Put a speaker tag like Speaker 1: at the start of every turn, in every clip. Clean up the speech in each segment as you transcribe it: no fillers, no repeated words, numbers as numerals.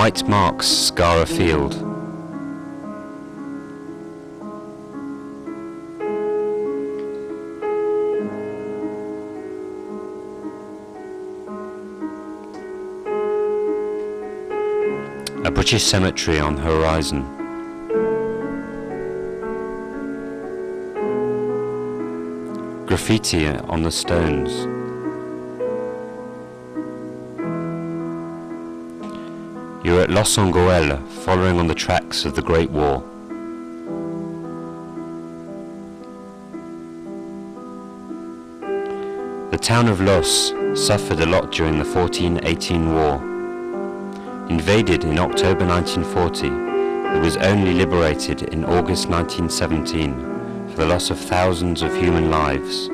Speaker 1: White marks scar a field. A British cemetery on the horizon. Graffiti on the stones. You're at Loos en Gohelle, following on the tracks of the Great War. The town of Loos suffered a lot during the 1418 war. Invaded in October 1940, it was only liberated in August 1917 for the loss of thousands of human lives.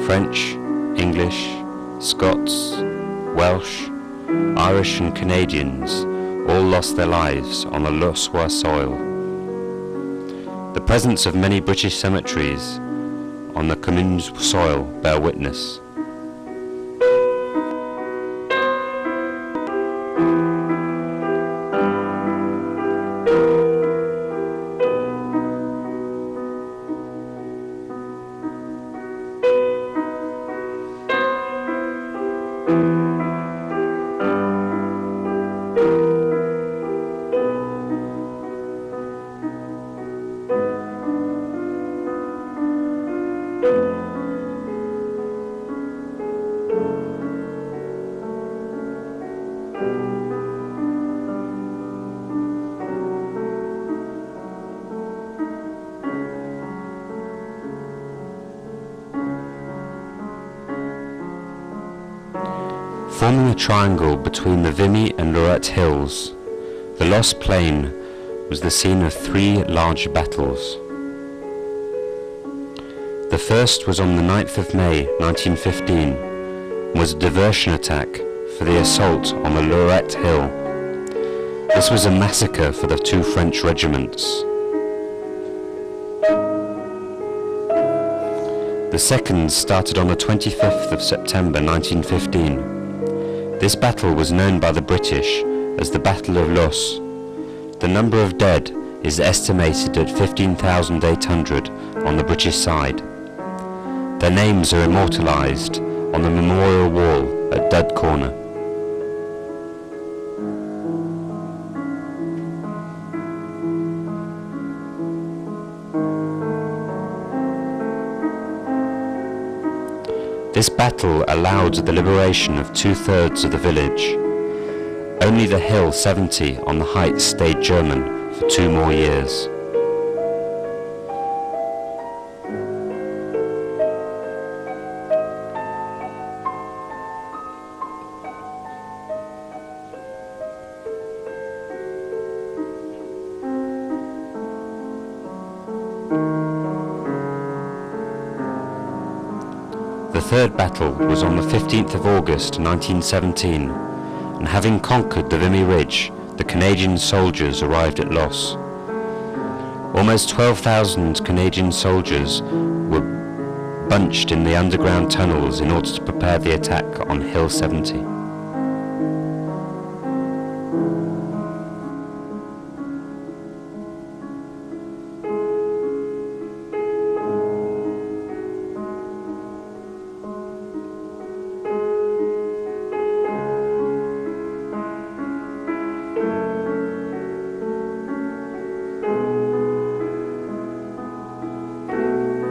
Speaker 1: French, English, Scots, Welsh, Irish and Canadians all lost their lives on the Looswa soil. The presence of many British cemeteries on the commune's soil bear witness. Forming a triangle between the Vimy and Lorette hills, the Loos Plain was the scene of three large battles. The first was on the 9th of May 1915 and was a diversion attack for the assault on the Lorette Hill. This was a massacre for the two French regiments. The second started on the 25th of September 1915. This battle was known by the British as the Battle of Loos. The number of dead is estimated at 15,800 on the British side. Their names are immortalised on the memorial wall at Dud Corner. This battle allowed the liberation of 2/3 of the village. Only the hill 70 on the heights stayed German for 2 more years. The third battle was on the 15th of August 1917, and having conquered the Vimy Ridge, the Canadian soldiers arrived at Loos. Almost 12,000 Canadian soldiers were bunched in the underground tunnels in order to prepare the attack on Hill 70.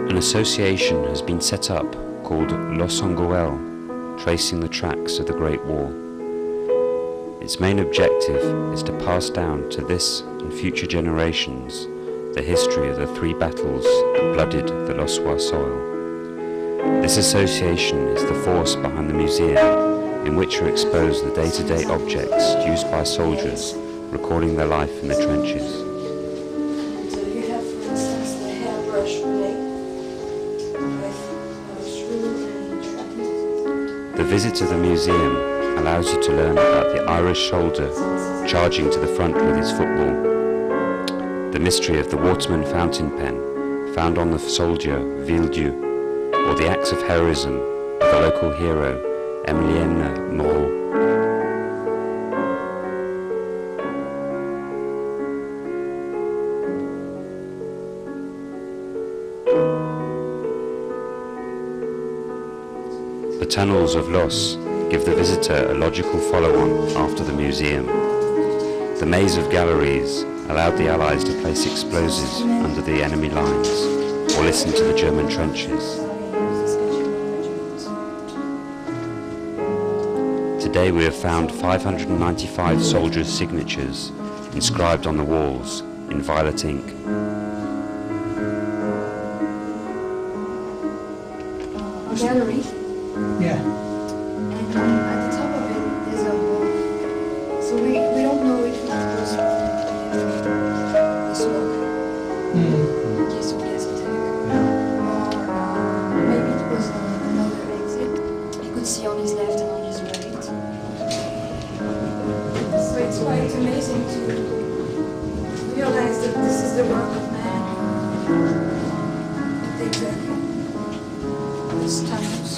Speaker 1: An association has been set up called Loos en Gohelle, tracing the tracks of the Great War. Its main objective is to pass down to this and future generations the history of the 3 battles that blooded the Looswa soil. This association is the force behind the museum, in which are exposed the day-to-day objects used by soldiers, recording their life in the trenches.
Speaker 2: So you have, for instance, the hairbrush blade with a screw and
Speaker 1: The visit to the museum allows you to learn about the Irish soldier charging to the front with his football, the mystery of the waterman fountain pen found on the soldier Villedieu, or the acts of heroism of the local hero Emilienne Moreau. The tunnels of Loos give the visitor a logical follow-on after the museum. The maze of galleries allowed the Allies to place explosives under the enemy lines or listen to the German trenches. Today we have found 595 soldiers' signatures inscribed on the walls in violet ink.
Speaker 2: A gallery.
Speaker 3: Yeah.
Speaker 2: And at the top of it there's a wall. So we don't know if it was this wall in case of gas attack. Or maybe it was another exit. You could see on his left and on his right. So it's quite amazing to realize that this is the work of man. What they did. These tunnels.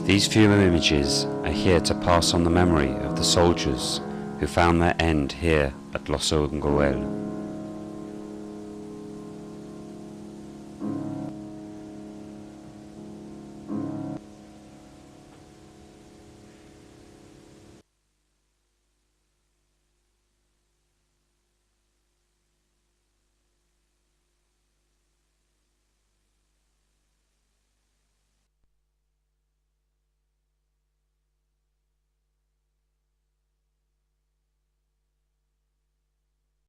Speaker 1: These few images are here to pass on the memory of the soldiers who found their end here at Loos and Gohelle.